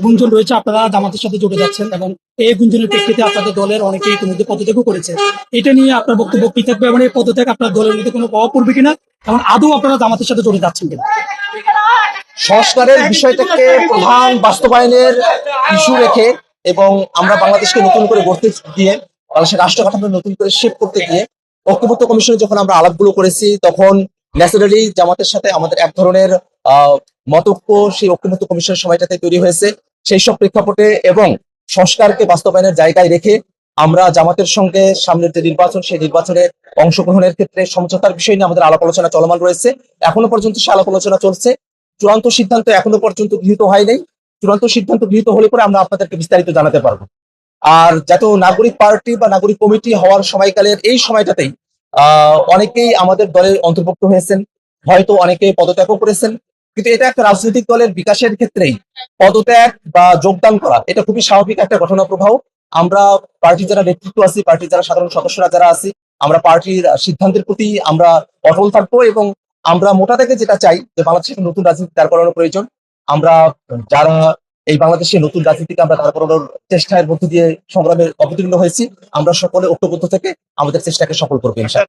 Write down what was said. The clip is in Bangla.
গুঞ্জন রয়েছে আপনারা জামাতের সাথে জড়ে যাচ্ছেন, এবং এই গুঞ্জনের প্রেক্ষিতে আপনাদের দলের অনেকেই ইতিমধ্যে পদত্যাগও করেছে। এটা নিয়ে আপনার বক্তব্য কি থাকবে, এবং এই পদত্যাগ আপনার দলের মধ্যে কোনো প্রভাব পড়বে কিনা, এবং আদৌ আপনারা জামাতের সাথে জড়ে যাচ্ছেন কিনা? সংস্কারের বিষয়টাকে প্রধান বাস্তবায়নের ইস্যু রেখে এবং আমরা বাংলাদেশকে নতুন করে গড়তে গিয়ে, বাংলাদেশের রাষ্ট্র কাঠামো নতুন করে শেপ করতে গিয়ে ঐক্যমত্য কমিশনে যখন আমরা আলাপগুলো করেছি, তখন ন্যাচারালি জামাতের সাথে আমাদের এক ধরনের মতৈক্য সেই ঐক্যমত্য কমিশনের সময়টাতে তৈরি হয়েছে। সেই সব প্রেক্ষাপটে এবং সংস্কারকে বাস্তবায়নের জায়গায় রেখে আমরা জামাতের সঙ্গে সামনের যে নির্বাচন, সেই নির্বাচনে অংশগ্রহণের ক্ষেত্রে সমঝোতার বিষয় নিয়ে আমাদের আলাপ আলোচনা চলমান রয়েছে। এখনো পর্যন্ত সে আলাপ আলোচনা চলছে। চূড়ান্ত সিদ্ধান্ত এখনো পর্যন্ত গৃহীত হয় নাই। চূড়ান্ত সিদ্ধান্ত গৃহীত হলে পরে আমরা আপনাদেরকে বিস্তারিত জানাতে পারবো। আর জাতীয় নাগরিক পার্টি বা নাগরিক কমিটি হওয়ার সময়কালের এই সময়টাতেই অনেকেই আমাদের দলের অন্তর্ভুক্ত হয়েছেন, হয়তো অনেকে পদত্যাগও করেছেন। কিন্তু এটা একটা রাজনৈতিক দলের বিকাশের ক্ষেত্রেই পদত্যাগ বা যোগদান করা এটা খুবই স্বাভাবিক একটা ঘটনা প্রবাহ। আমরা পার্টির যারা নেতৃত্ব আছি, পার্টির যারা সাধারণ সদস্যরা যারা আছি, আমরা পার্টির সিদ্ধান্তের প্রতি আমরা অটল থাকবো এবং আমরা মোটা থেকে যেটা চাই যে বাংলাদেশে একটা নতুন রাজনীতি দাঁড় করানোর প্রয়োজন। আমরা যারা এই বাংলাদেশে নতুন রাজনীতিকে আমরা দাঁড় করানোর চেষ্টার মধ্য দিয়ে সংগ্রামে অবতীর্ণ হয়েছি, আমরা সকলে ঐক্যবদ্ধ থেকে আমাদের চেষ্টাকে সফল করবো ইনশাআল্লাহ।